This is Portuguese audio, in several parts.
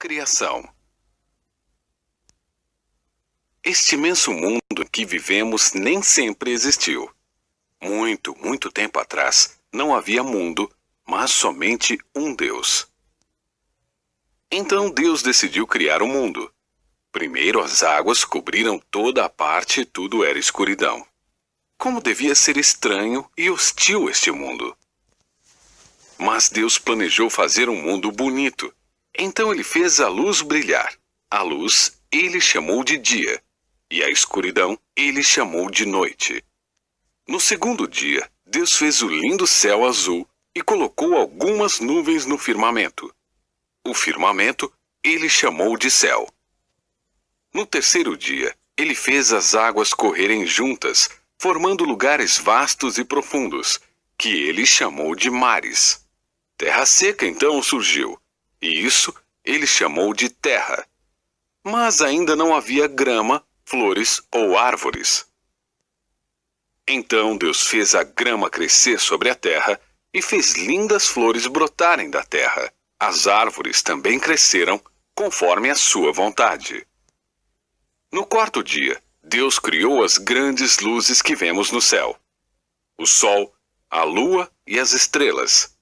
Criação. Este imenso mundo em que vivemos nem sempre existiu. Muito tempo atrás, não havia mundo, mas somente um Deus. Então Deus decidiu criar o mundo. Primeiro as águas cobriram toda a parte e tudo era escuridão. Como devia ser estranho e hostil este mundo. Mas Deus planejou fazer um mundo bonito. Então ele fez a luz brilhar. A luz ele chamou de dia, e a escuridão ele chamou de noite. No segundo dia, Deus fez o lindo céu azul e colocou algumas nuvens no firmamento. O firmamento ele chamou de céu. No terceiro dia, ele fez as águas correrem juntas, formando lugares vastos e profundos, que ele chamou de mares. Terra seca então surgiu, e isso ele chamou de terra. Mas ainda não havia grama, flores ou árvores. Então Deus fez a grama crescer sobre a terra e fez lindas flores brotarem da terra. As árvores também cresceram conforme a sua vontade. No quarto dia, Deus criou as grandes luzes que vemos no céu: o sol, a lua e as estrelas.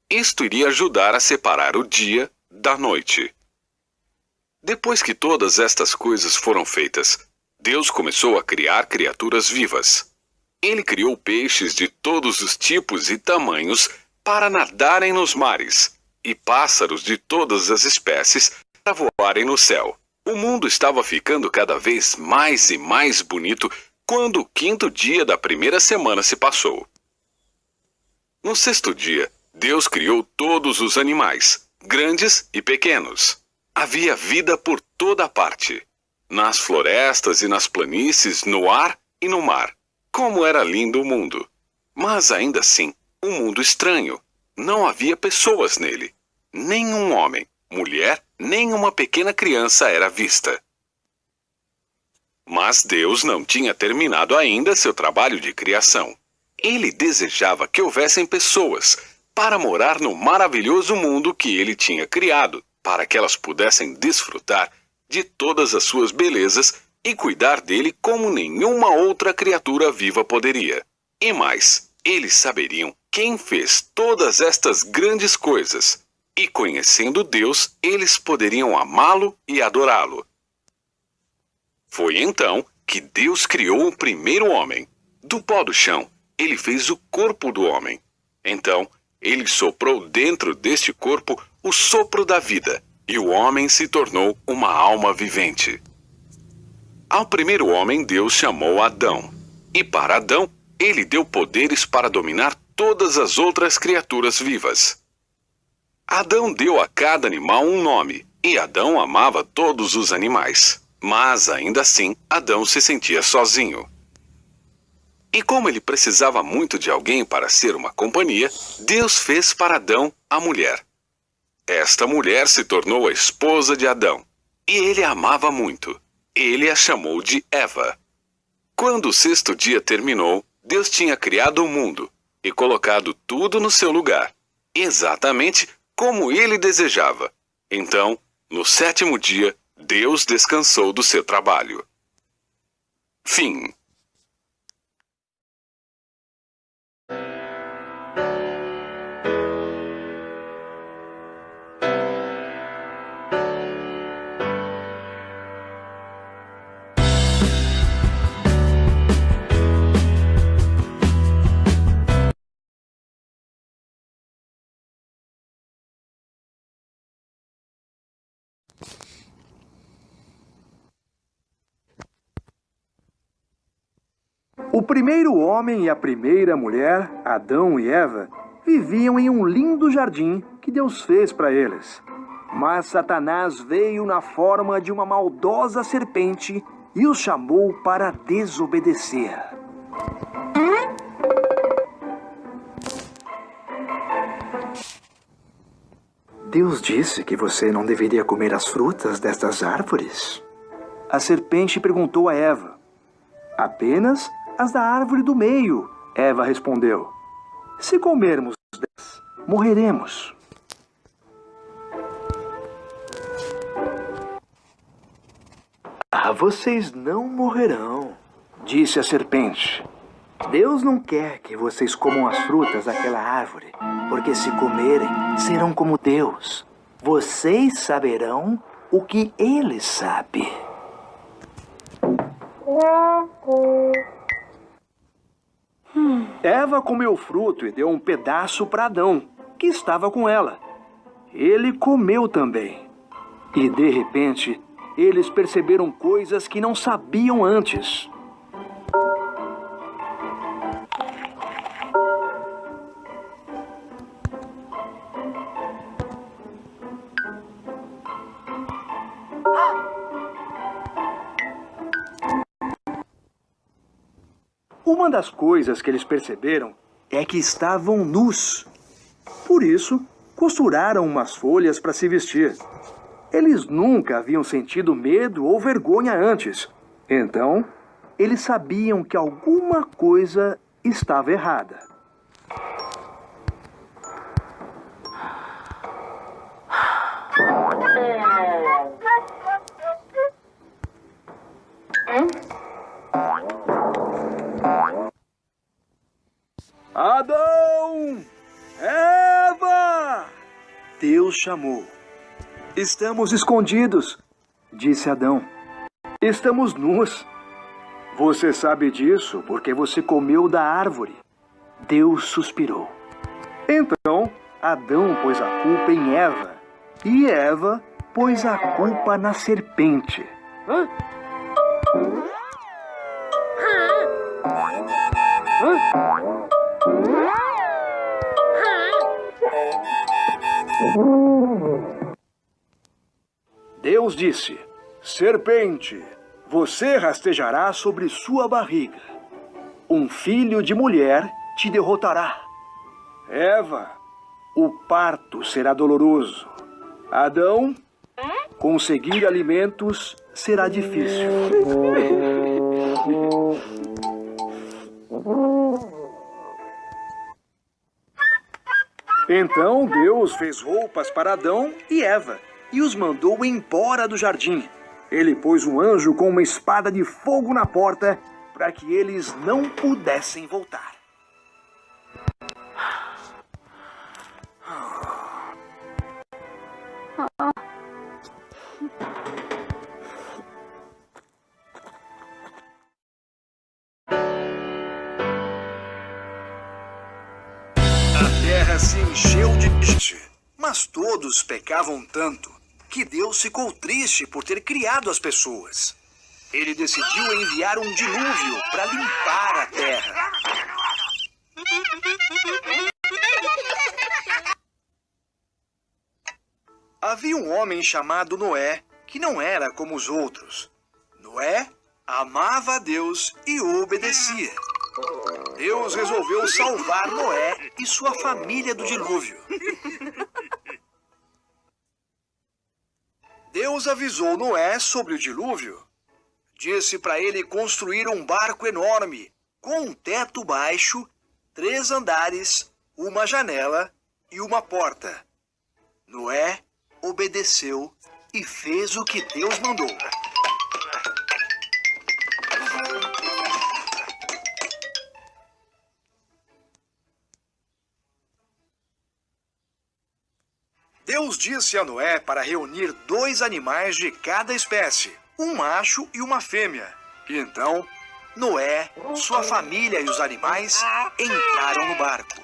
Isto iria ajudar a separar o dia da noite. Depois que todas estas coisas foram feitas, Deus começou a criar criaturas vivas. Ele criou peixes de todos os tipos e tamanhos para nadarem nos mares, e pássaros de todas as espécies para voarem no céu. O mundo estava ficando cada vez mais e mais bonito quando o quinto dia da primeira semana se passou. No sexto dia, Deus criou todos os animais, grandes e pequenos. Havia vida por toda parte, nas florestas e nas planícies, no ar e no mar. Como era lindo o mundo! Mas ainda assim, um mundo estranho. Não havia pessoas nele. Nenhum homem, mulher, nem uma pequena criança era vista. Mas Deus não tinha terminado ainda seu trabalho de criação. Ele desejava que houvessem pessoas para morar no maravilhoso mundo que ele tinha criado, para que elas pudessem desfrutar de todas as suas belezas e cuidar dele como nenhuma outra criatura viva poderia. E mais, eles saberiam quem fez todas estas grandes coisas, e conhecendo Deus, eles poderiam amá-lo e adorá-lo. Foi então que Deus criou o primeiro homem. Do pó do chão, ele fez o corpo do homem. Então, ele soprou dentro deste corpo o sopro da vida, e o homem se tornou uma alma vivente. Ao primeiro homem Deus chamou Adão, e para Adão ele deu poderes para dominar todas as outras criaturas vivas. Adão deu a cada animal um nome, e Adão amava todos os animais. Mas ainda assim, Adão se sentia sozinho. E como ele precisava muito de alguém para ser uma companhia, Deus fez para Adão a mulher. Esta mulher se tornou a esposa de Adão, e ele a amava muito. Ele a chamou de Eva. Quando o sexto dia terminou, Deus tinha criado o mundo e colocado tudo no seu lugar, exatamente como ele desejava. Então, no sétimo dia, Deus descansou do seu trabalho. Fim. O primeiro homem e a primeira mulher, Adão e Eva, viviam em um lindo jardim que Deus fez para eles. Mas Satanás veio na forma de uma maldosa serpente e os chamou para desobedecer. Deus disse que você não deveria comer as frutas destas árvores? A serpente perguntou a Eva. Apenas as da árvore do meio, Eva respondeu. Se comermos delas, morreremos. Vocês não morrerão, disse a serpente. Deus não quer que vocês comam as frutas daquela árvore, porque se comerem, serão como Deus. Vocês saberão o que Ele sabe. Eva comeu o fruto e deu um pedaço para Adão, que estava com ela. Ele comeu também. E, de repente, eles perceberam coisas que não sabiam antes. Uma das coisas que eles perceberam é que estavam nus. Por isso, costuraram umas folhas para se vestir. Eles nunca haviam sentido medo ou vergonha antes. Então, eles sabiam que alguma coisa estava errada. Adão! Eva! Deus chamou. Estamos escondidos, disse Adão. Estamos nus. Você sabe disso porque você comeu da árvore. Deus suspirou. Então, Adão pôs a culpa em Eva. E Eva pôs a culpa na serpente. Deus disse: Serpente, você rastejará sobre sua barriga. Um filho de mulher te derrotará. Eva, o parto será doloroso. Adão, conseguir alimentos será difícil. Então Deus fez roupas para Adão e Eva e os mandou embora do jardim. Ele pôs um anjo com uma espada de fogo na porta para que eles não pudessem voltar. A terra se encheu de gente, mas todos pecavam tanto que Deus ficou triste por ter criado as pessoas. Ele decidiu enviar um dilúvio para limpar a terra. Havia um homem chamado Noé que não era como os outros. Noé amava a Deus e o obedecia. Deus resolveu salvar Noé e sua família do dilúvio. Deus avisou Noé sobre o dilúvio. Disse para ele construir um barco enorme, com um teto baixo, 3 andares, uma janela e uma porta. Noé obedeceu e fez o que Deus mandou. Deus disse a Noé para reunir 2 animais de cada espécie, um macho e uma fêmea. Então, Noé, sua família e os animais entraram no barco.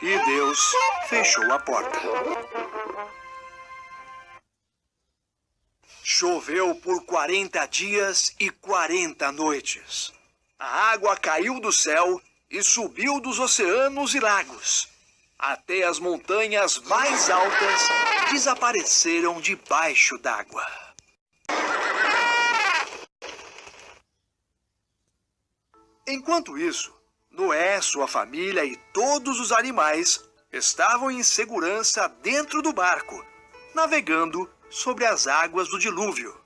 E Deus fechou a porta. Choveu por 40 dias e 40 noites. A água caiu do céu e subiu dos oceanos e lagos. Até as montanhas mais altas desapareceram debaixo d'água. Enquanto isso, Noé, sua família e todos os animais estavam em segurança dentro do barco, navegando sobre as águas do dilúvio.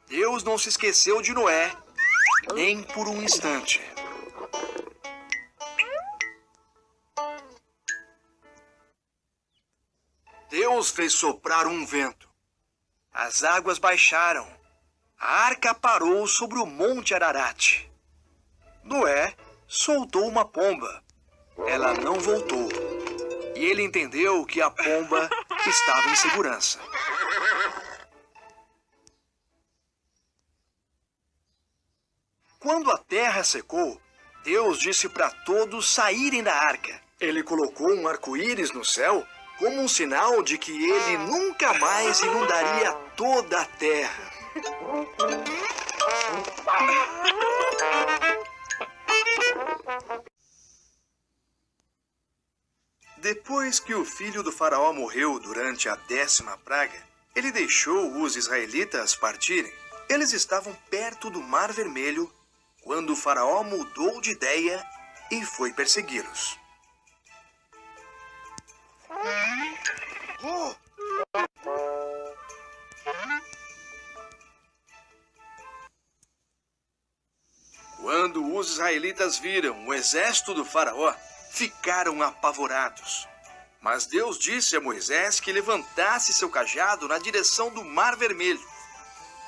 Deus não se esqueceu de Noé, nem por um instante. Deus fez soprar um vento. As águas baixaram. a arca parou sobre o Monte Ararat. Noé soltou uma pomba. Ela não voltou. E ele entendeu que a pomba estava em segurança. Quando a terra secou, Deus disse para todos saírem da arca. Ele colocou um arco-íris no céu como um sinal de que ele nunca mais inundaria toda a terra. Depois que o filho do faraó morreu durante a 10ª praga, ele deixou os israelitas partirem. Eles estavam perto do Mar Vermelho quando o faraó mudou de ideia e foi persegui-los. Quando os israelitas viram o exército do faraó, ficaram apavorados. Mas Deus disse a Moisés que levantasse seu cajado na direção do Mar Vermelho.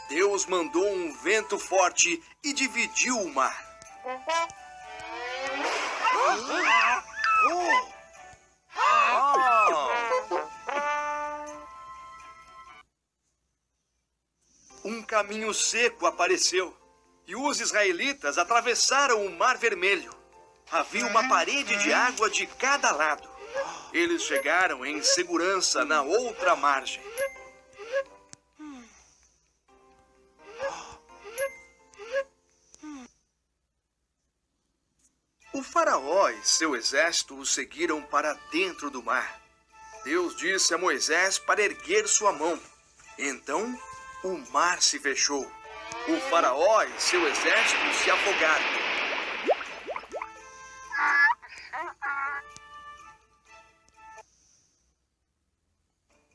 Deus mandou um vento forte e dividiu o mar. Um caminho seco apareceu e os israelitas atravessaram o Mar Vermelho. Havia uma parede de água de cada lado. Eles chegaram em segurança na outra margem. O faraó e seu exército o seguiram para dentro do mar. Deus disse a Moisés para erguer sua mão. Então, o mar se fechou. O faraó e seu exército se afogaram.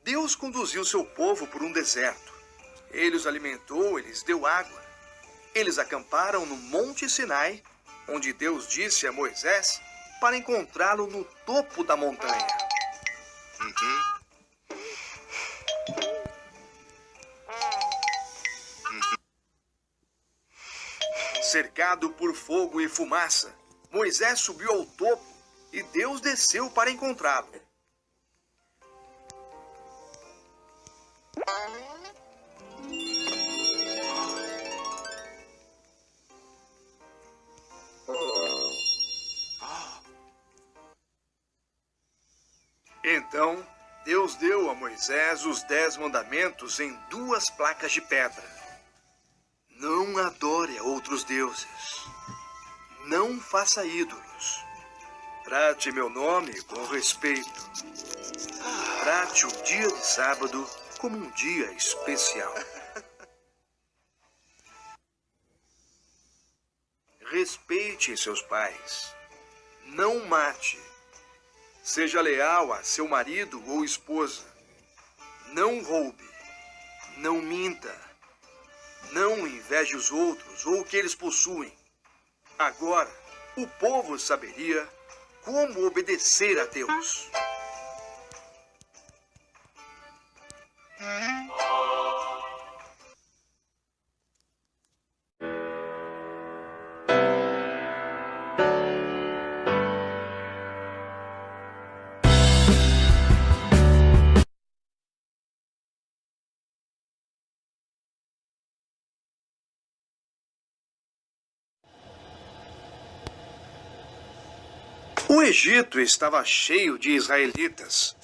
Deus conduziu seu povo por um deserto. Ele os alimentou, ele lhes deu água. Eles acamparam no Monte Sinai, onde Deus disse a Moisés para encontrá-lo no topo da montanha. Cercado por fogo e fumaça, Moisés subiu ao topo e Deus desceu para encontrá-lo. Então, Deus deu a Moisés os 10 mandamentos em 2 placas de pedra. Não adore a outros deuses. Não faça ídolos. Trate meu nome com respeito. Trate o dia de sábado como um dia especial. Respeite seus pais. Não mate. Seja leal a seu marido ou esposa. Não roube. Não minta. Não inveje os outros ou o que eles possuem. Agora, o povo saberia como obedecer a Deus. O Egito estava cheio de israelitas.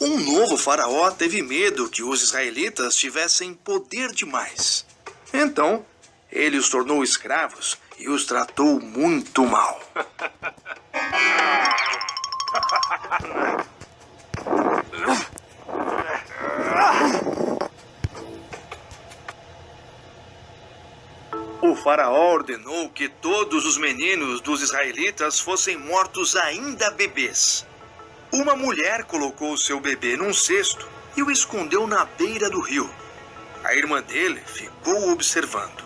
Um novo faraó teve medo que os israelitas tivessem poder demais. Então, ele os tornou escravos e os tratou muito mal. O faraó ordenou que todos os meninos dos israelitas fossem mortos ainda bebês. Uma mulher colocou seu bebê num cesto e o escondeu na beira do rio. A irmã dele ficou observando.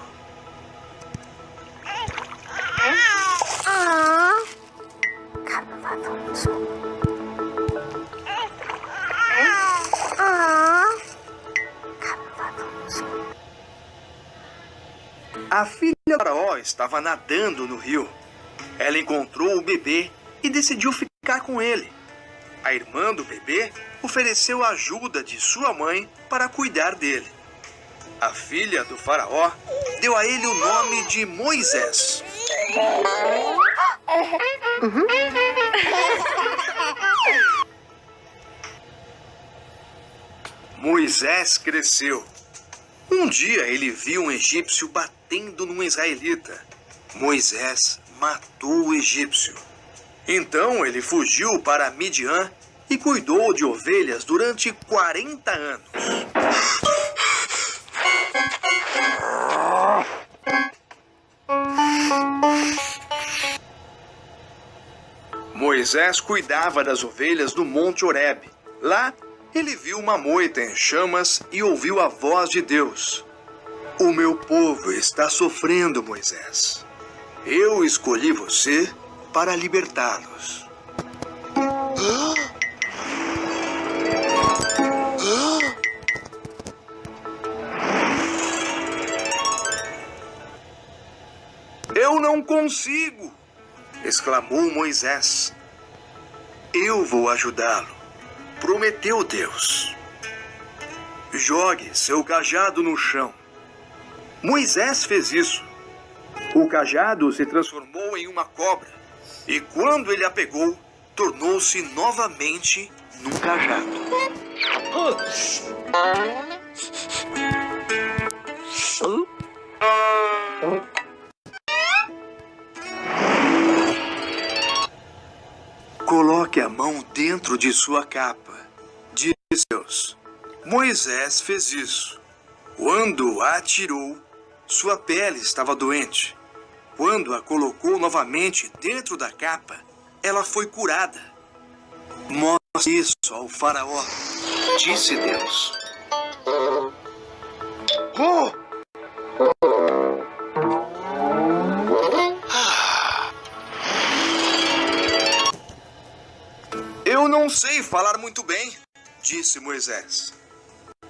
A filha do faraó estava nadando no rio. Ela encontrou o bebê e decidiu ficar com ele. A irmã do bebê ofereceu a ajuda de sua mãe para cuidar dele. A filha do faraó deu a ele o nome de Moisés. Moisés cresceu. Um dia ele viu um egípcio batendo num israelita. Moisés matou o egípcio. Então ele fugiu para Midian e cuidou de ovelhas durante 40 anos. Moisés cuidava das ovelhas no Monte Horebe. Lá, ele viu uma moita em chamas e ouviu a voz de Deus. O meu povo está sofrendo, Moisés. Eu escolhi você para libertá-los. Eu não consigo! Exclamou Moisés. Eu vou ajudá-lo, prometeu Deus. Jogue seu cajado no chão. Moisés fez isso. O cajado se transformou em uma cobra e quando ele a pegou, tornou-se novamente num cajado. Coloque a mão dentro de sua capa, disse Deus. Moisés fez isso. Quando a atirou, sua pele estava doente. Quando a colocou novamente dentro da capa, ela foi curada. Mostre isso ao faraó, disse Deus. Eu não sei falar muito bem, disse Moisés.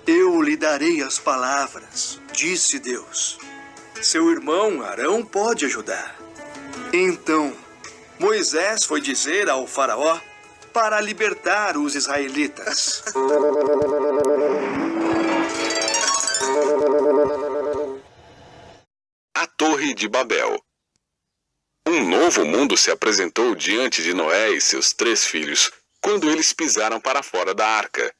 Eu lhe darei as palavras, disse Deus. Seu irmão Arão pode ajudar. Então, Moisés foi dizer ao faraó para libertar os israelitas. A Torre de Babel. Um novo mundo se apresentou diante de Noé e seus 3 filhos quando eles pisaram para fora da arca.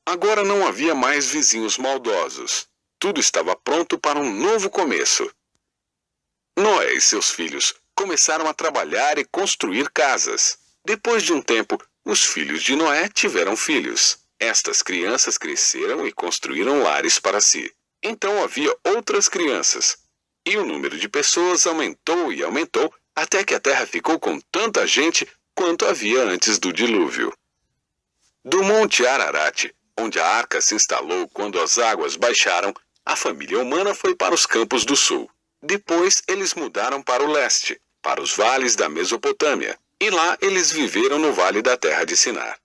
Agora não havia mais vizinhos maldosos. Tudo estava pronto para um novo começo. Noé e seus filhos começaram a trabalhar e construir casas. Depois de um tempo, os filhos de Noé tiveram filhos. Estas crianças cresceram e construíram lares para si. Então havia outras crianças. E o número de pessoas aumentou e aumentou até que a terra ficou com tanta gente quanto havia antes do dilúvio. Do Monte Ararat, onde a arca se instalou quando as águas baixaram, a família humana foi para os campos do sul. Depois eles mudaram para o leste, para os vales da Mesopotâmia, e lá eles viveram no vale da terra de Sinar.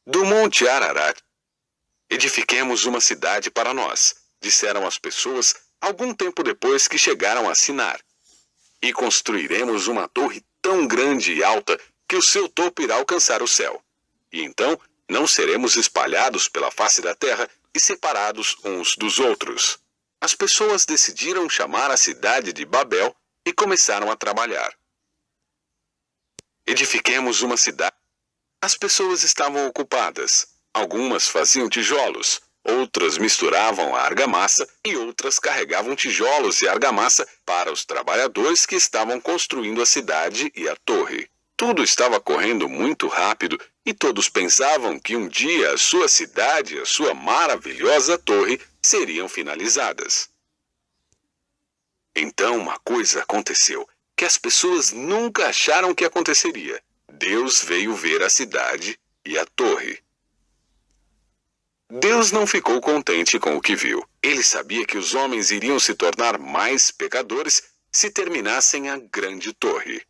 Do Monte Ararat, edifiquemos uma cidade para nós, disseram as pessoas algum tempo depois que chegaram a Sinar. E construiremos uma torre tão grande e alta que o seu topo irá alcançar o céu. E então não seremos espalhados pela face da terra e separados uns dos outros. As pessoas decidiram chamar a cidade de Babel e começaram a trabalhar. Edifiquemos uma cidade. As pessoas estavam ocupadas. Algumas faziam tijolos, outras misturavam a argamassa e outras carregavam tijolos e argamassa para os trabalhadores que estavam construindo a cidade e a torre. Tudo estava correndo muito rápido e todos pensavam que um dia a sua cidade e a sua maravilhosa torre seriam finalizadas. Então uma coisa aconteceu que as pessoas nunca acharam que aconteceria. Deus veio ver a cidade e a torre. Deus não ficou contente com o que viu. Ele sabia que os homens iriam se tornar mais pecadores se terminassem a grande torre.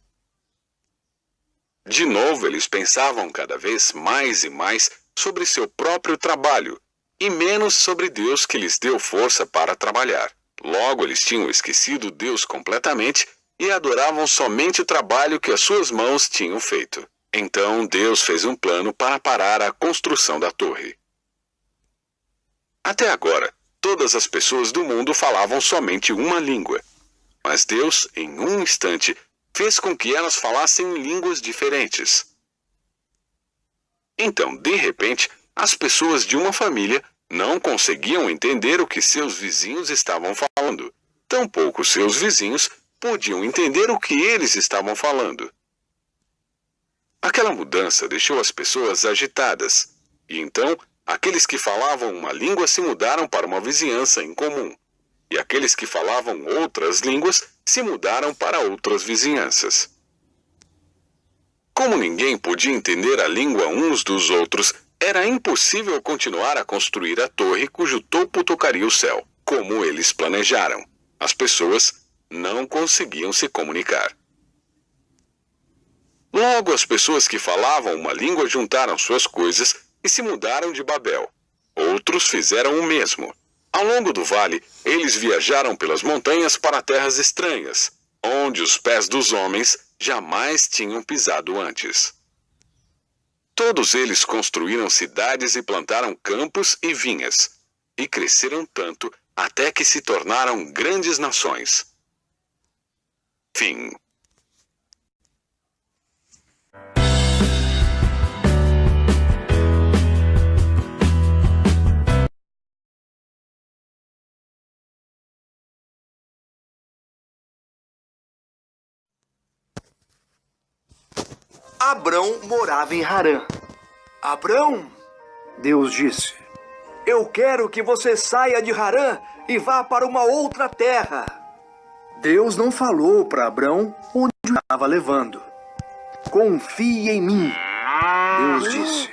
De novo, eles pensavam cada vez mais e mais sobre seu próprio trabalho e menos sobre Deus que lhes deu força para trabalhar. Logo, eles tinham esquecido Deus completamente e adoravam somente o trabalho que as suas mãos tinham feito. Então, Deus fez um plano para parar a construção da torre. Até agora, todas as pessoas do mundo falavam somente uma língua. Mas Deus, em um instante, fez com que elas falassem línguas diferentes. Então, de repente, as pessoas de uma família não conseguiam entender o que seus vizinhos estavam falando. Tampouco seus vizinhos podiam entender o que eles estavam falando. Aquela mudança deixou as pessoas agitadas. E então, aqueles que falavam uma língua se mudaram para uma vizinhança em comum. E aqueles que falavam outras línguas se mudaram para outras vizinhanças. Como ninguém podia entender a língua uns dos outros, era impossível continuar a construir a torre cujo topo tocaria o céu, como eles planejaram. As pessoas não conseguiam se comunicar. Logo, as pessoas que falavam uma língua juntaram suas coisas e se mudaram de Babel. Outros fizeram o mesmo. Ao longo do vale, eles viajaram pelas montanhas para terras estranhas, onde os pés dos homens jamais tinham pisado antes. Todos eles construíram cidades e plantaram campos e vinhas, e cresceram tanto até que se tornaram grandes nações. Fim. Abrão morava em Harã. Abrão, Deus disse, eu quero que você saia de Harã e vá para uma outra terra. Deus não falou para Abrão onde estava levando. Confie em mim, Deus disse.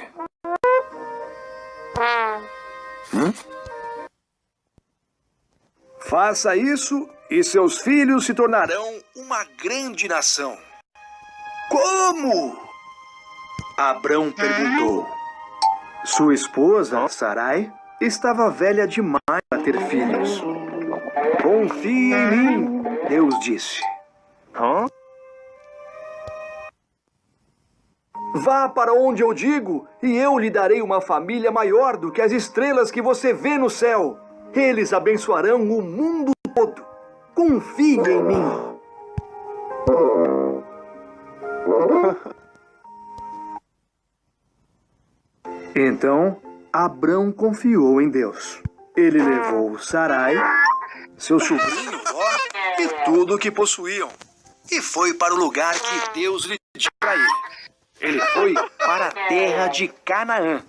Faça isso e seus filhos se tornarão uma grande nação. Como? Abrão perguntou. Sua esposa, Sarai, estava velha demais para ter filhos. Confie em mim, Deus disse. Vá para onde eu digo, e eu lhe darei uma família maior do que as estrelas que você vê no céu. Eles abençoarão o mundo todo. Confie em mim. Então, Abrão confiou em Deus. Ele levou Sarai, seu sobrinho Ló e tudo o que possuíam, e foi para o lugar que Deus lhe disse para ele. Ele foi para a terra de Canaã.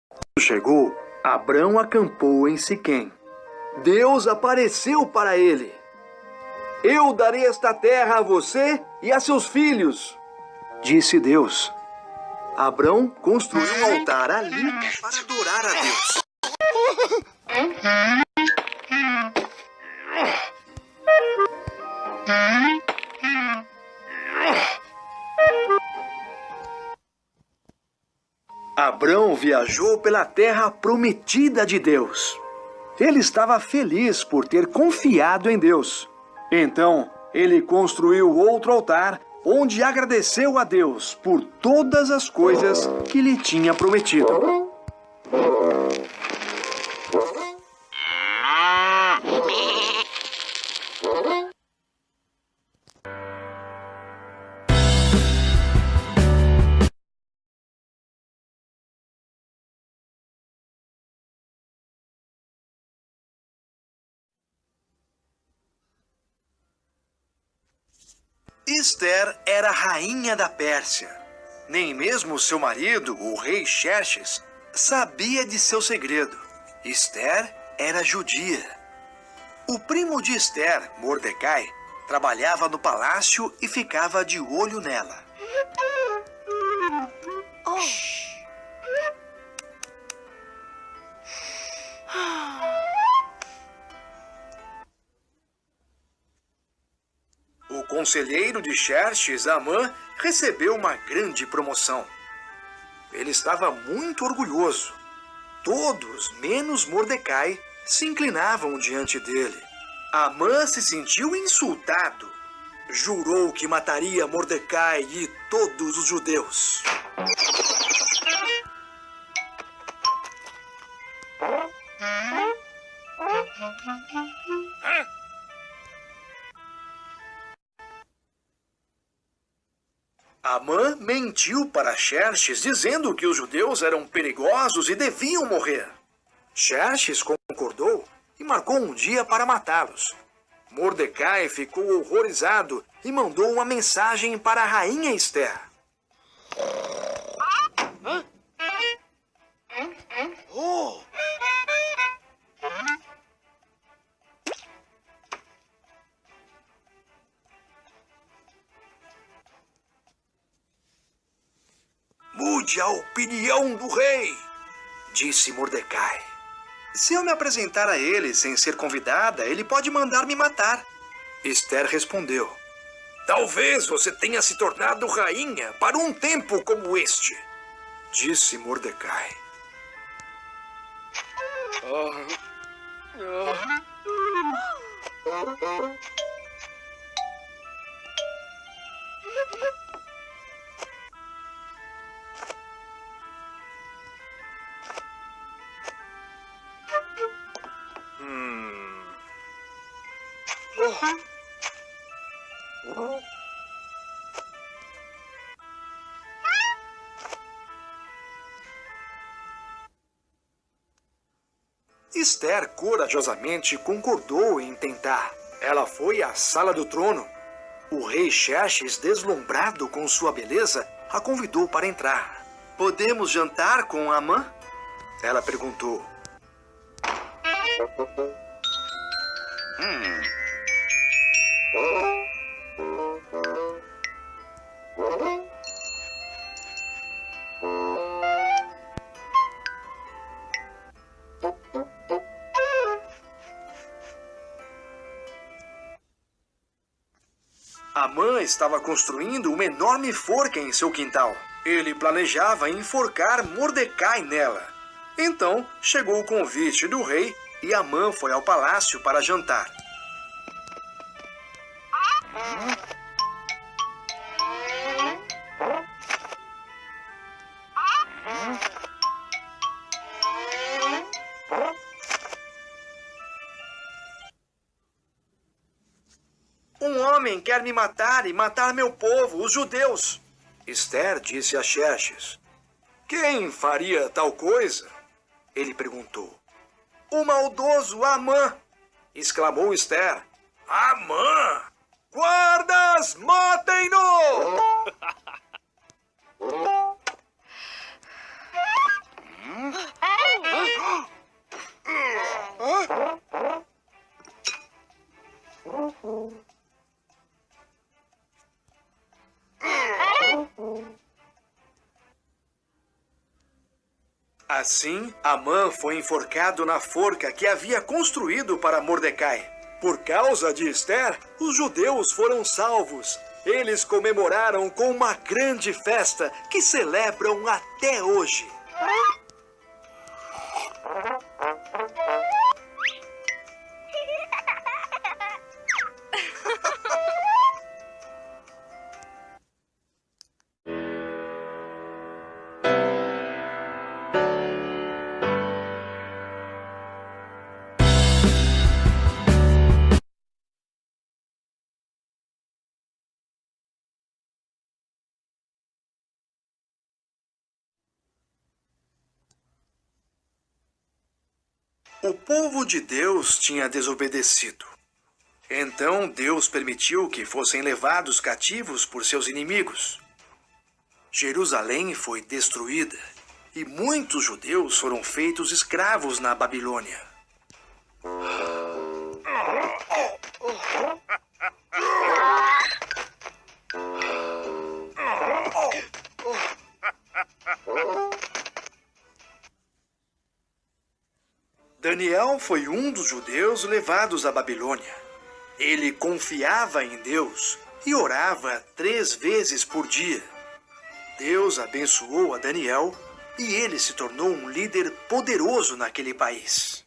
Quando chegou, Abrão acampou em Siquém. Deus apareceu para ele. Eu darei esta terra a você e a seus filhos, disse Deus. Abrão construiu um altar ali para adorar a Deus. Abrão viajou pela terra prometida de Deus. Ele estava feliz por ter confiado em Deus. Então, ele construiu outro altar onde agradeceu a Deus por todas as coisas que lhe tinha prometido. Ester era rainha da Pérsia. Nem mesmo seu marido, o rei Xerxes, sabia de seu segredo. Ester era judia. O primo de Ester, Mordecai, trabalhava no palácio e ficava de olho nela. O conselheiro de Xerxes, Amã, recebeu uma grande promoção. Ele estava muito orgulhoso. todos, menos Mordecai, se inclinavam diante dele. Amã se sentiu insultado. Jurou que mataria Mordecai e todos os judeus. Amã mentiu para Xerxes, dizendo que os judeus eram perigosos e deviam morrer. Xerxes concordou e marcou um dia para matá-los. Mordecai ficou horrorizado e mandou uma mensagem para a rainha Ester. Oh! Mude a opinião do rei, disse Mordecai. Se eu me apresentar a ele sem ser convidada, ele pode mandar me matar. Ester respondeu. Talvez você tenha se tornado rainha para um tempo como este, disse Mordecai. Ester corajosamente concordou em tentar. Ela foi à sala do trono. O rei Xerxes, deslumbrado com sua beleza, a convidou para entrar. Podemos jantar com Amã? Ela perguntou. Amã estava construindo uma enorme forca em seu quintal. Ele planejava enforcar Mordecai nela. Então, chegou o convite do rei e Amã foi ao palácio para jantar. Um homem quer me matar e matar meu povo, os judeus. Ester disse a Xerxes. Quem faria tal coisa? Ele perguntou. O maldoso Amã, exclamou Ester. Amã! Guardas, matem-no! Assim, Amã foi enforcado na forca que havia construído para Mordecai. Por causa de Ester, os judeus foram salvos. Eles comemoraram com uma grande festa que celebram até hoje. O povo de Deus tinha desobedecido. Então Deus permitiu que fossem levados cativos por seus inimigos. Jerusalém foi destruída e muitos judeus foram feitos escravos na Babilônia. Daniel foi um dos judeus levados à Babilônia. Ele confiava em Deus e orava 3 vezes por dia. Deus abençoou a Daniel e ele se tornou um líder poderoso naquele país.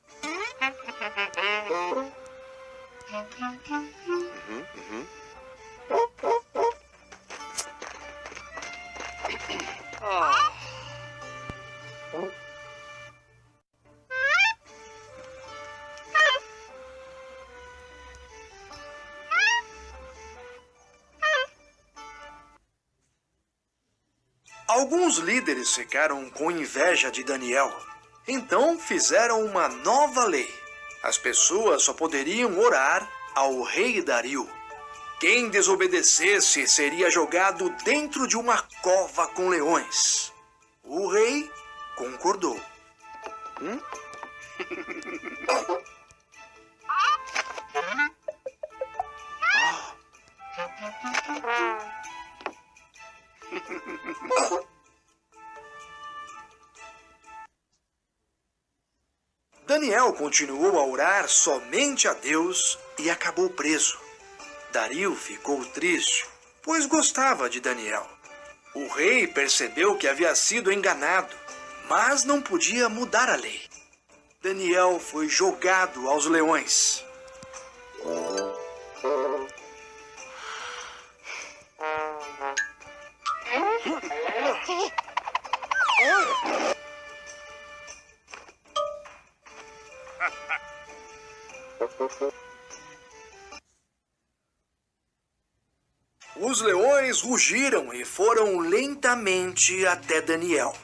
Alguns líderes ficaram com inveja de Daniel. Então fizeram uma nova lei. As pessoas só poderiam orar ao rei Dario. Quem desobedecesse seria jogado dentro de uma cova com leões. O rei concordou. Daniel continuou a orar somente a Deus e acabou preso. Dario ficou triste, pois gostava de Daniel. O rei percebeu que havia sido enganado, mas não podia mudar a lei. Daniel foi jogado aos leões. Os leões rugiram e foram lentamente até Daniel.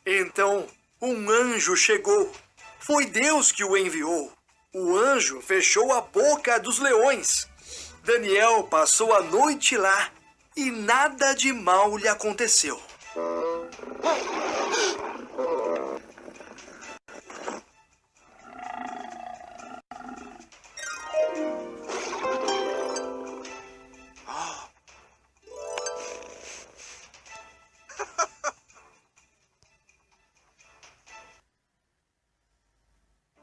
Então, um anjo chegou. Foi Deus que o enviou. O anjo fechou a boca dos leões. Daniel passou a noite lá e nada de mal lhe aconteceu.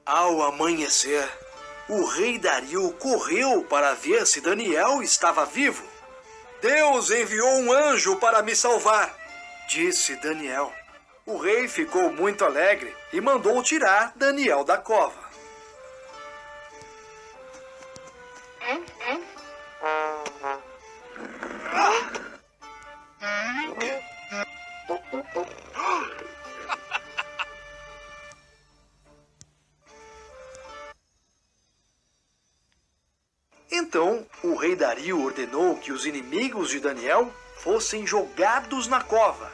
Ao amanhecer, o rei Dario correu para ver se Daniel estava vivo. Deus enviou um anjo para me salvar, disse Daniel. O rei ficou muito alegre e mandou tirar Daniel da cova. Então, o rei Dario ordenou que os inimigos de Daniel fossem jogados na cova.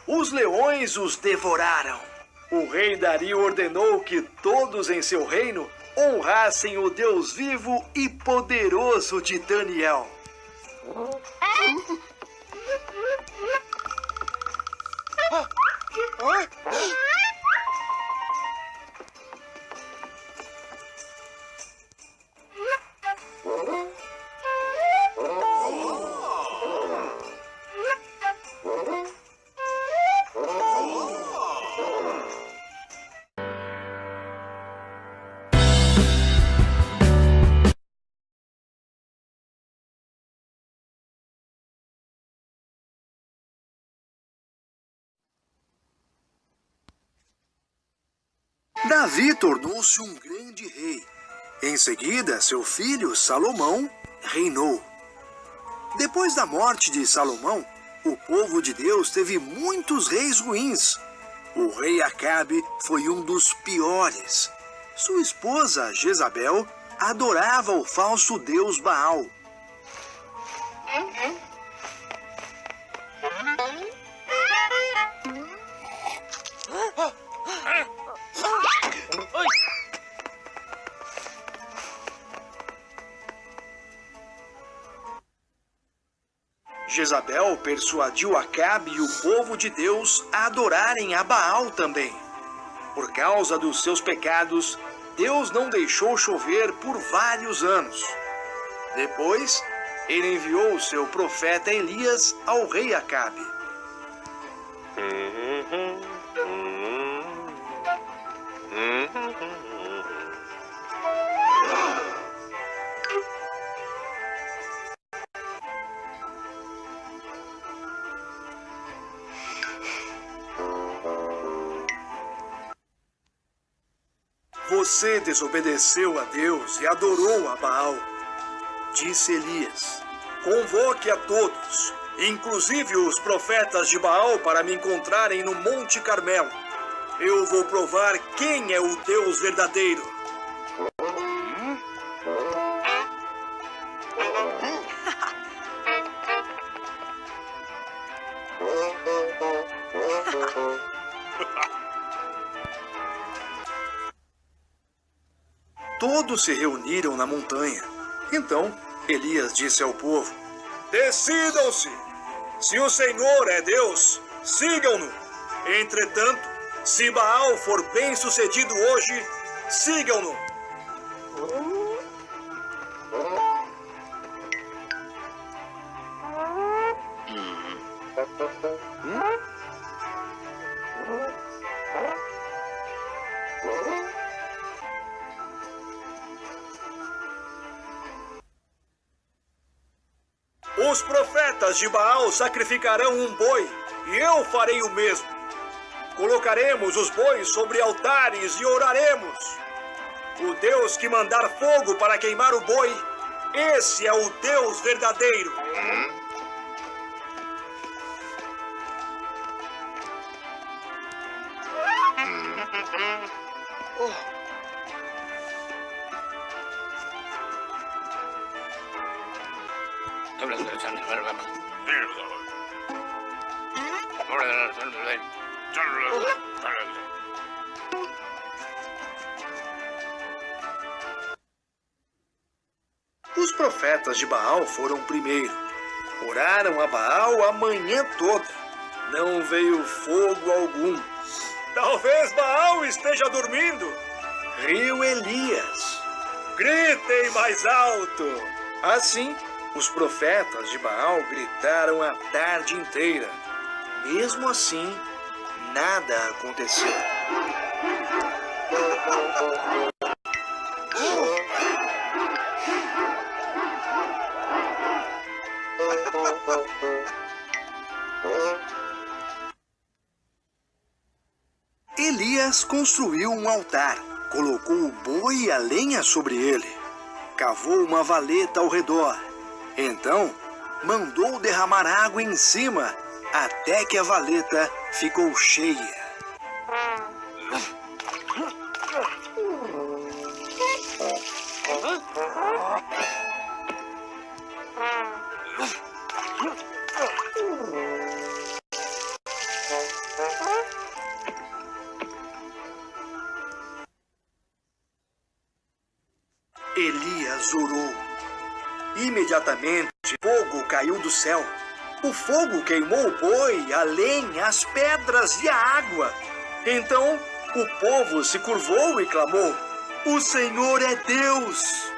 Os leões os devoraram. O rei Dario ordenou que todos em seu reino honrassem o Deus vivo e poderoso de Daniel. Davi tornou-se um grande rei. Em seguida, seu filho Salomão reinou. Depois da morte de Salomão, o povo de Deus teve muitos reis ruins. O rei Acabe foi um dos piores. Sua esposa Jezabel adorava o falso deus Baal. Jezabel persuadiu Acabe e o povo de Deus a adorarem a Baal também. Por causa dos seus pecados, Deus não deixou chover por vários anos. Depois, ele enviou o seu profeta Elias ao rei Acabe. Você desobedeceu a Deus e adorou a Baal. Disse Elias: convoque a todos, inclusive os profetas de Baal, para me encontrarem no Monte Carmelo. Eu vou provar quem é o Deus verdadeiro. Todos se reuniram na montanha. Então, Elias disse ao povo: decidam-se! Se o Senhor é Deus, sigam-no! Entretanto, se Baal for bem-sucedido hoje, sigam-no! Os profetas de Baal sacrificarão um boi, e eu farei o mesmo. Colocaremos os bois sobre altares e oraremos. O Deus que mandar fogo para queimar o boi, esse é o Deus verdadeiro. Os profetas de Baal foram primeiro. Oraram a Baal a manhã toda. Não veio fogo algum. Talvez Baal esteja dormindo. Riu Elias. Gritem mais alto. Assim, os profetas de Baal gritaram a tarde inteira. Mesmo assim, nada aconteceu. Elias construiu um altar, colocou o boi e a lenha sobre ele, cavou uma valeta ao redor. Então, mandou derramar água em cima, até que a valeta ficou cheia. Elias orou. Imediatamente, fogo caiu do céu. O fogo queimou o boi, a lenha, as pedras e a água. Então, o povo se curvou e clamou: o Senhor é Deus!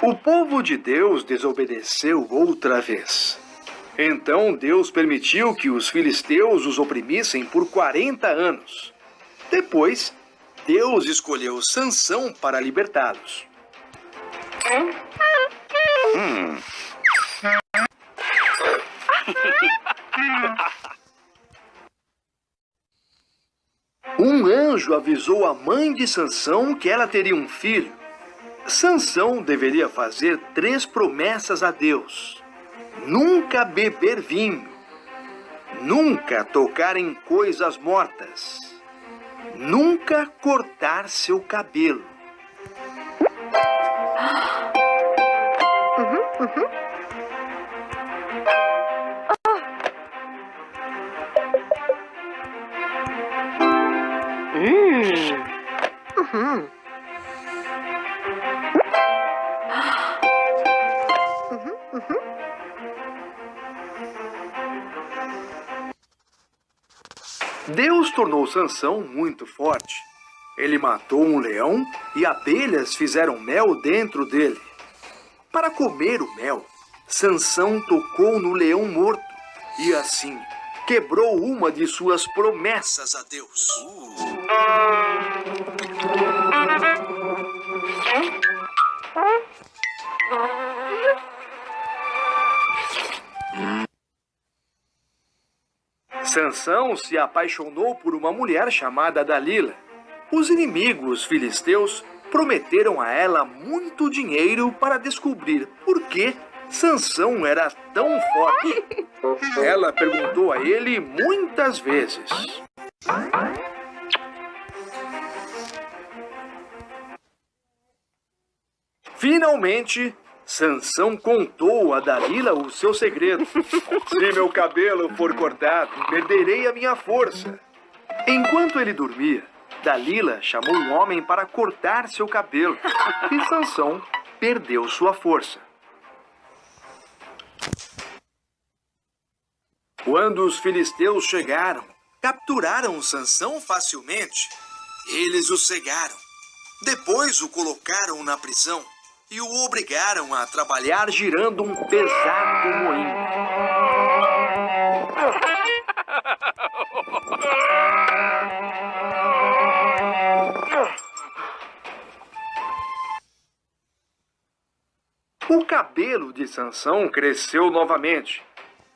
O povo de Deus desobedeceu outra vez. Então Deus permitiu que os filisteus os oprimissem por 40 anos. Depois, Deus escolheu Sansão para libertá-los. Um anjo avisou a mãe de Sansão que ela teria um filho. Sansão deveria fazer 3 promessas a Deus: nunca beber vinho, nunca tocar em coisas mortas, nunca cortar seu cabelo. Deus tornou Sansão muito forte. Ele matou um leão e abelhas fizeram mel dentro dele. Para comer o mel, Sansão tocou no leão morto e assim quebrou uma de suas promessas a Deus. Sansão se apaixonou por uma mulher chamada Dalila. Os inimigos filisteus prometeram a ela muito dinheiro para descobrir por que Sansão era tão forte. Ela perguntou a ele muitas vezes. Finalmente, Sansão contou a Dalila o seu segredo. Se meu cabelo for cortado, perderei a minha força. Enquanto ele dormia, Dalila chamou um homem para cortar seu cabelo e Sansão perdeu sua força. Quando os filisteus chegaram, capturaram Sansão facilmente. Eles o cegaram. Depois o colocaram na prisão e o obrigaram a trabalhar girando um pesado moinho. O cabelo de Sansão cresceu novamente.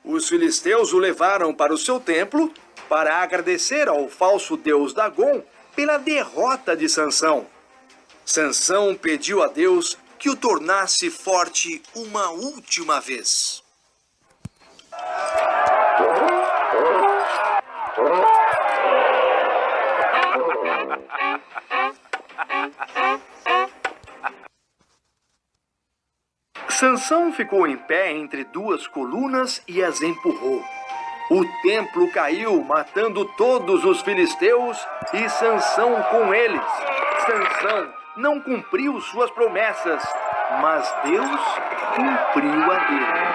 Os filisteus o levaram para o seu templo para agradecer ao falso deus Dagom pela derrota de Sansão. Sansão pediu a Deus que o tornasse forte uma última vez. Sansão ficou em pé entre duas colunas e as empurrou. O templo caiu, matando todos os filisteus e Sansão com eles. Sansão não cumpriu suas promessas, mas Deus cumpriu a dele.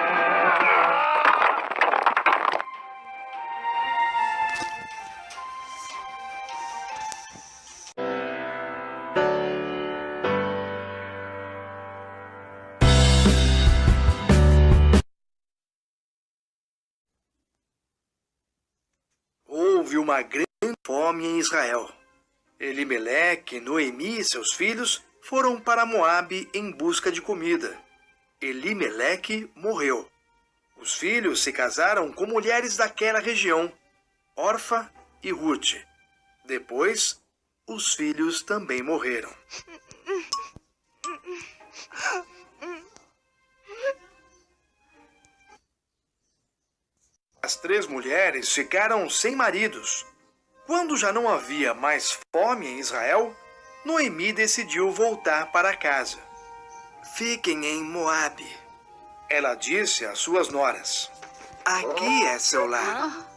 Houve uma grande fome em Israel. Elimeleque, Noemi e seus filhos foram para Moabe em busca de comida. Elimeleque morreu. Os filhos se casaram com mulheres daquela região, Orfa e Ruth. Depois, os filhos também morreram. As três mulheres ficaram sem maridos. Quando já não havia mais fome em Israel, Noemi decidiu voltar para casa. Fiquem em Moabe, ela disse às suas noras. Aqui é seu lar.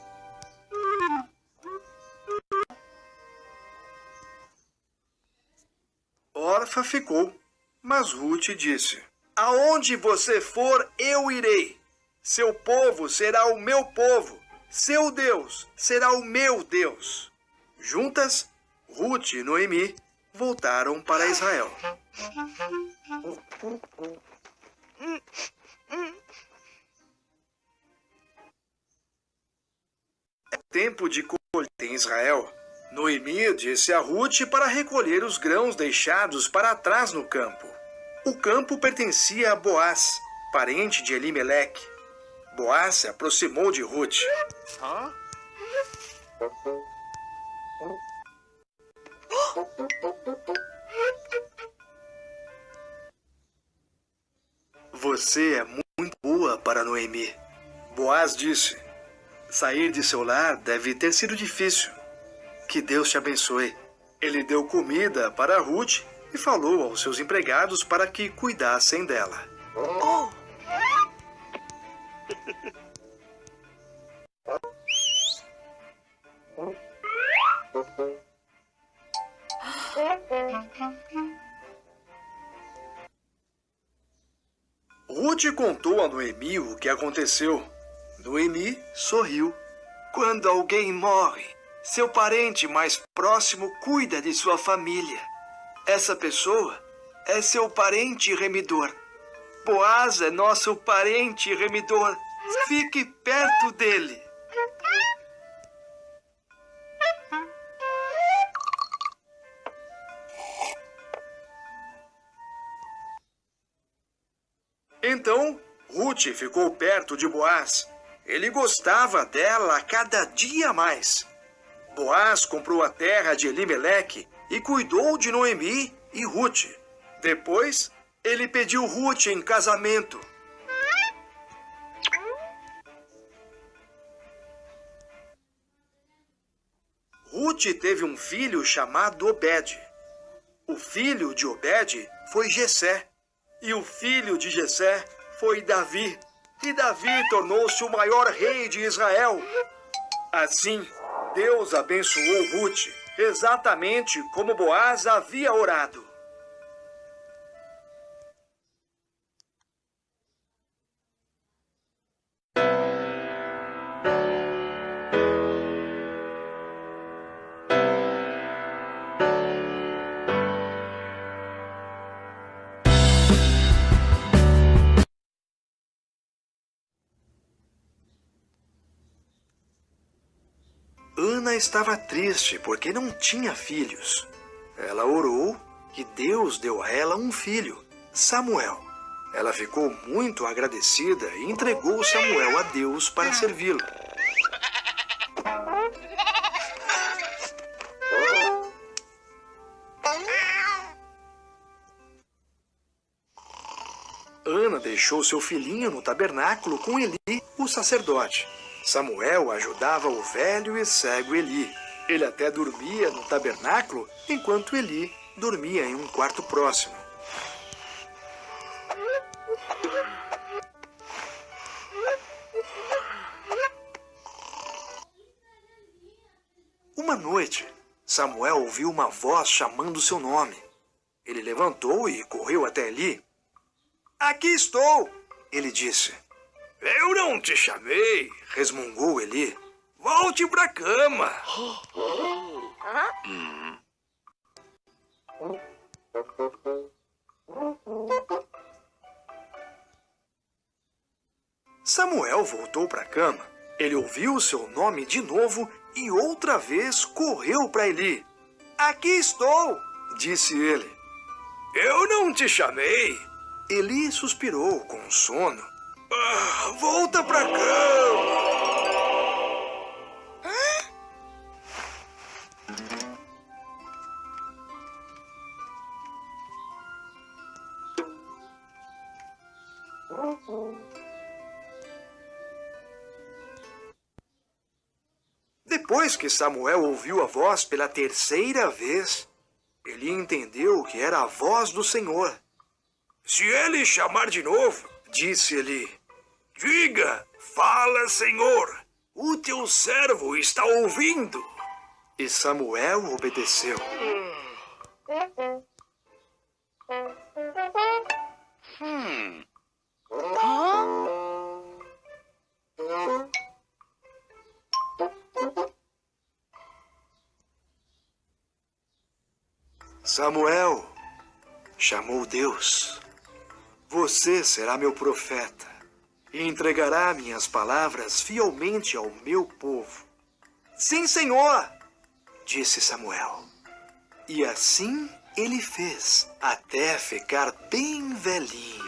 Orfa ficou, mas Ruth disse: aonde você for, eu irei. Seu povo será o meu povo. Seu Deus será o meu Deus. Juntas, Ruth e Noemi voltaram para Israel. É tempo de colheita em Israel. Noemi disse a Ruth para recolher os grãos deixados para trás no campo. O campo pertencia a Boaz, parente de Elimeleque. Boaz se aproximou de Ruth. Você é muito boa para Noemi. Boaz disse: sair de seu lar deve ter sido difícil. Que Deus te abençoe. Ele deu comida para Ruth e falou aos seus empregados para que cuidassem dela. Ruth contou a Noemi o que aconteceu. Noemi sorriu. Quando alguém morre, Seu parente mais próximo cuida de sua família. Essa pessoa é seu parente remidor. Boaz é nosso parente remidor. Fique perto dele. Então, Ruth ficou perto de Boaz. Ele gostava dela a cada dia mais. Boaz comprou a terra de Elimeleque e cuidou de Noemi e Ruth. Depois, ele pediu Ruth em casamento. Ruth teve um filho chamado Obed. O filho de Obed foi Jessé. E o filho de Jessé foi Davi. E Davi tornou-se o maior rei de Israel. Assim, Deus abençoou Ruth, exatamente como Boaz havia orado. Ana estava triste porque não tinha filhos. Ela orou e Deus deu a ela um filho, Samuel. Ela ficou muito agradecida e entregou Samuel a Deus para servi-lo. Ana deixou seu filhinho no tabernáculo com Eli, o sacerdote. Samuel ajudava o velho e cego Eli. Ele até dormia no tabernáculo, enquanto Eli dormia em um quarto próximo. Uma noite, Samuel ouviu uma voz chamando seu nome. Ele levantou e correu até Eli. "Aqui estou!" ele disse. "Eu não te chamei", resmungou Eli. "Volte pra cama." Samuel voltou pra cama. Ele ouviu seu nome de novo e outra vez correu para Eli. "Aqui estou", disse ele. "Eu não te chamei." Eli suspirou com sono. "Volta pra cama." Depois que Samuel ouviu a voz pela terceira vez, ele entendeu que era a voz do Senhor. "Se ele chamar de novo", disse Eli, "diga, fala, Senhor, o teu servo está ouvindo." E Samuel obedeceu. "Samuel", chamou Deus, "você será meu profeta e entregará minhas palavras fielmente ao meu povo." "Sim, Senhor", disse Samuel. E assim ele fez, até ficar bem velhinho.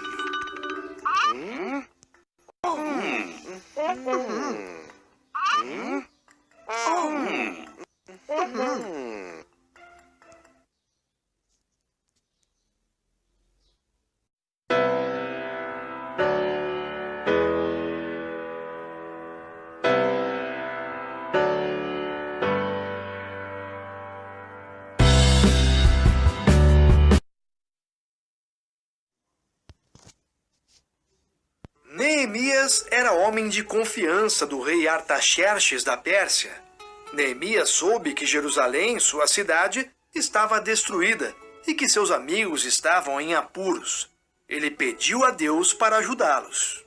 Neemias era homem de confiança do rei Artaxerxes da Pérsia. Neemias soube que Jerusalém, sua cidade, estava destruída e que seus amigos estavam em apuros. Ele pediu a Deus para ajudá-los.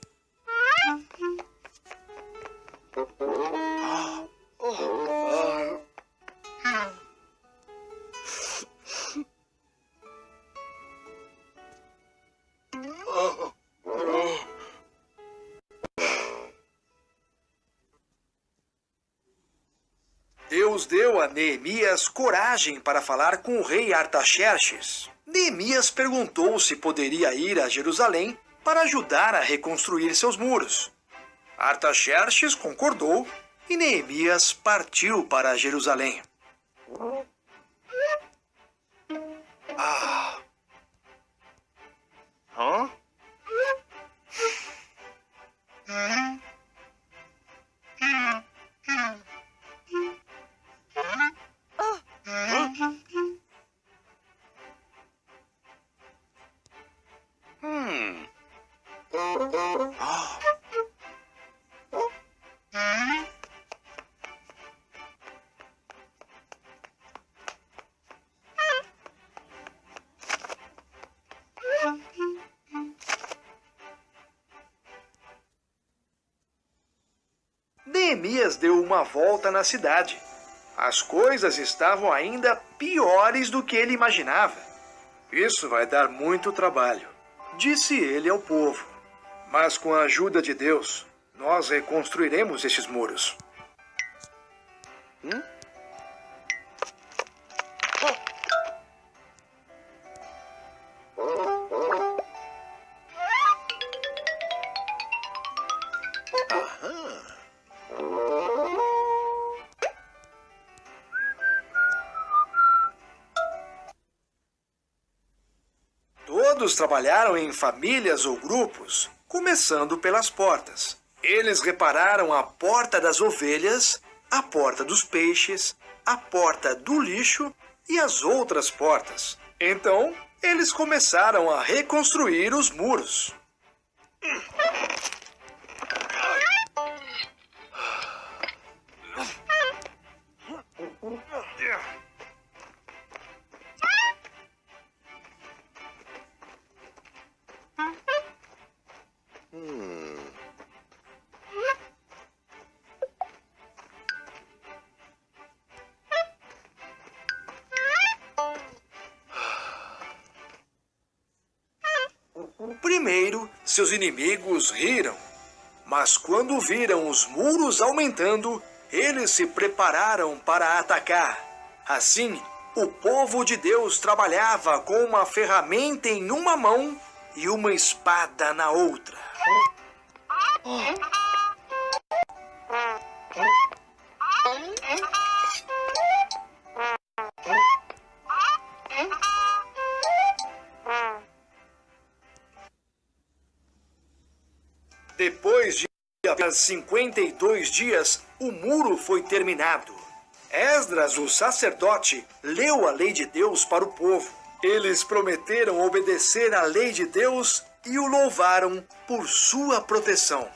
Deus deu a Neemias coragem para falar com o rei Artaxerxes. Neemias perguntou se poderia ir a Jerusalém para ajudar a reconstruir seus muros. Artaxerxes concordou e Neemias partiu para Jerusalém. Neemias deu uma volta na cidade. As coisas estavam ainda piores do que ele imaginava. Isso vai dar muito trabalho, disse ele ao povo. Mas com a ajuda de Deus, nós reconstruiremos esses muros. Todos trabalharam em famílias ou grupos, começando pelas portas. Eles repararam a porta das ovelhas, a porta dos peixes, a porta do lixo e as outras portas. Então, eles começaram a reconstruir os muros. Primeiro, seus inimigos riram, mas quando viram os muros aumentando, eles se prepararam para atacar. Assim, o povo de Deus trabalhava com uma ferramenta em uma mão e uma espada na outra. Depois de apenas 52 dias, o muro foi terminado. Esdras, o sacerdote, leu a lei de Deus para o povo. Eles prometeram obedecer à lei de Deus e o louvaram por sua proteção.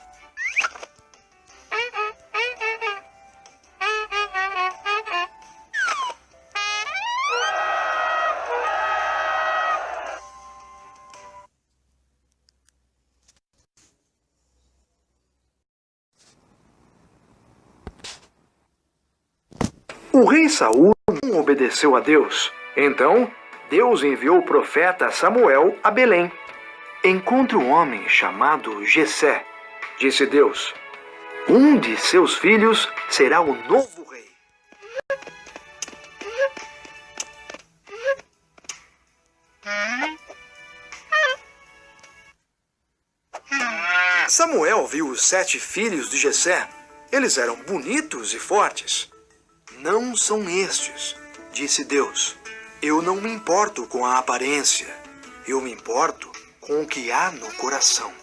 O rei Saul não obedeceu a Deus. Então, Deus enviou o profeta Samuel a Belém. Encontre um homem chamado Jessé, disse Deus. Um de seus filhos será o novo rei. Samuel viu os 7 filhos de Jessé. Eles eram bonitos e fortes. Não são estes, disse Deus. Eu não me importo com a aparência. Eu me importo com o que há no coração.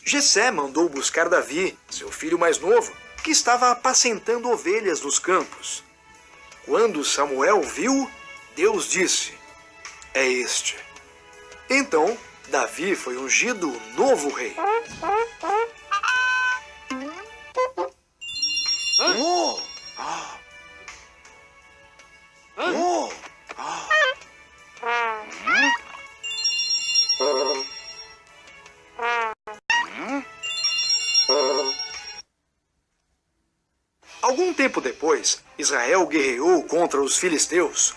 Jessé mandou buscar Davi, seu filho mais novo, que estava apacentando ovelhas nos campos. Quando Samuel viu, Deus disse: é este. Então, Davi foi ungido o novo rei. tempo depois, Israel guerreou contra os filisteus.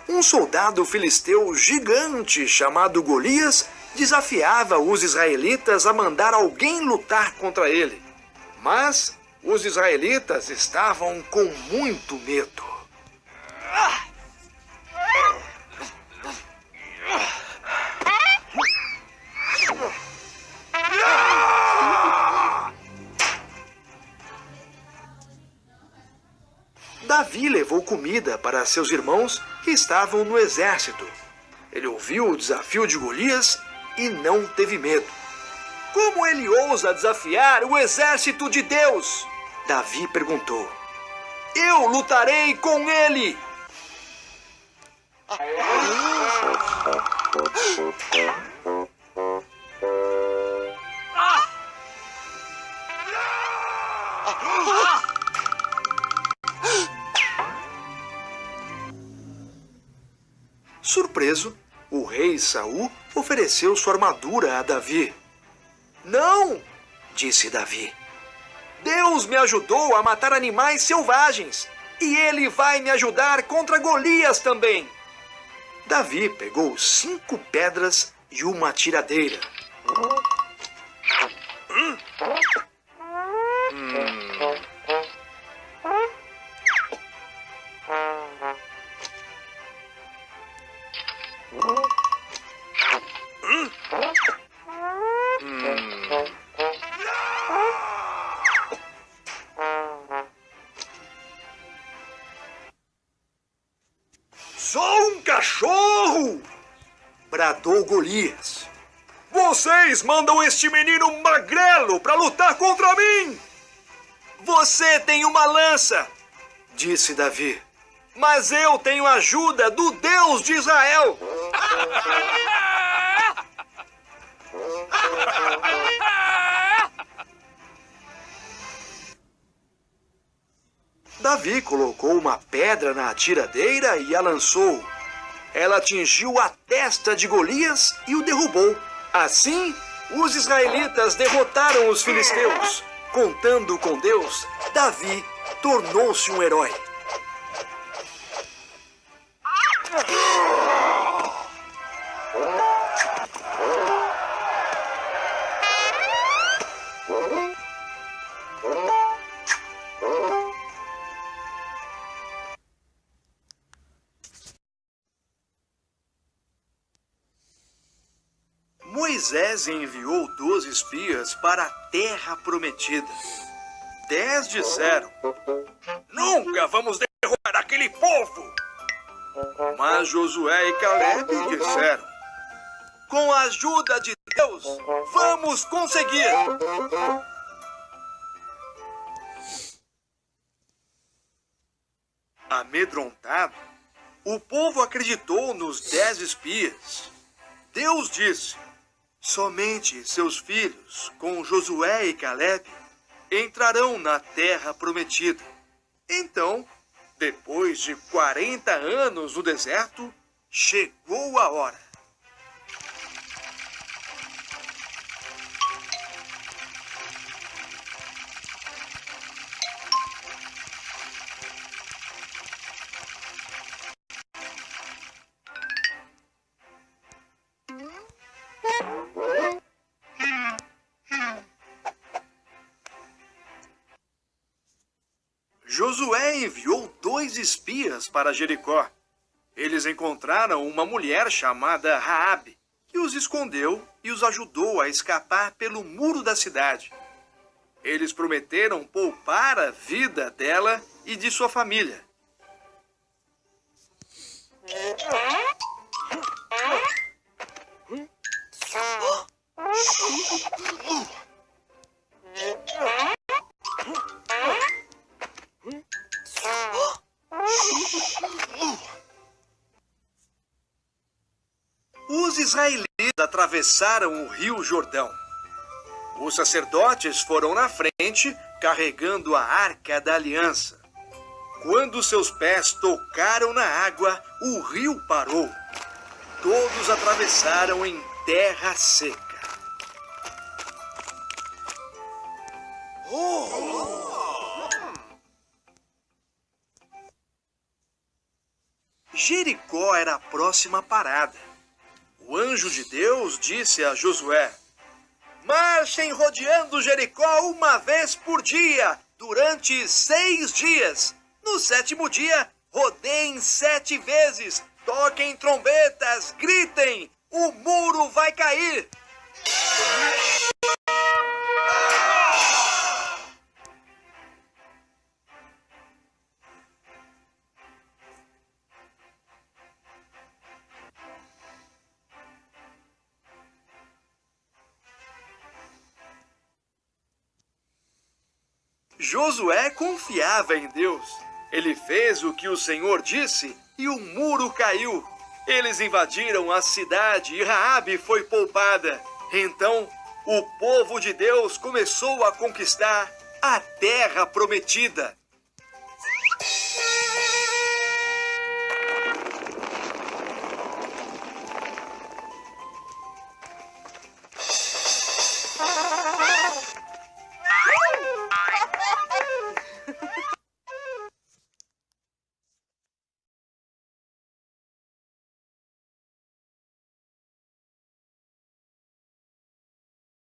Um soldado filisteu gigante chamado Golias desafiava os israelitas a mandar alguém lutar contra ele. Mas os israelitas estavam com muito medo. Davi levou comida para seus irmãos que estavam no exército. Ele ouviu o desafio de Golias e não teve medo. Como ele ousa desafiar o exército de Deus? Davi perguntou. Eu lutarei com ele! Surpreso, o rei Saul ofereceu sua armadura a Davi. Não, disse Davi. Deus me ajudou a matar animais selvagens e ele vai me ajudar contra Golias também. Davi pegou 5 pedras e uma tiradeira. Sou um cachorro! Bradou Golias. Vocês mandam este menino magrelo para lutar contra mim! Você tem uma lança, disse Davi. Mas eu tenho a ajuda do Deus de Israel. Davi colocou uma pedra na atiradeira e a lançou. Ela atingiu a testa de Golias e o derrubou. Assim, os israelitas derrotaram os filisteus. Contando com Deus, Davi tornou-se um herói. Moisés enviou 12 espias para a terra prometida. 10 disseram, nunca vamos derrotar aquele povo. Mas Josué e Caleb disseram, com a ajuda de Deus, vamos conseguir. Amedrontado, o povo acreditou nos 10 espias. Deus disse, somente seus filhos, com Josué e Caleb, entrarão na terra prometida. Então, depois de 40 anos no deserto, chegou a hora. Josué enviou 2 espias para Jericó. Eles encontraram uma mulher chamada Raabe, que os escondeu e os ajudou a escapar pelo muro da cidade. Eles prometeram poupar a vida dela e de sua família. Os israelitas atravessaram o rio Jordão. Os sacerdotes foram na frente, carregando a Arca da Aliança. Quando seus pés tocaram na água, o rio parou. Todos atravessaram em terra seca. Jericó era a próxima parada. O anjo de Deus disse a Josué: marchem rodeando Jericó uma vez por dia, durante 6 dias. No 7º dia, rodeiem 7 vezes, toquem trombetas, gritem, o muro vai cair. Josué confiava em Deus. Ele fez o que o Senhor disse e o muro caiu. Eles invadiram a cidade e Raabe foi poupada. Então, o povo de Deus começou a conquistar a terra prometida.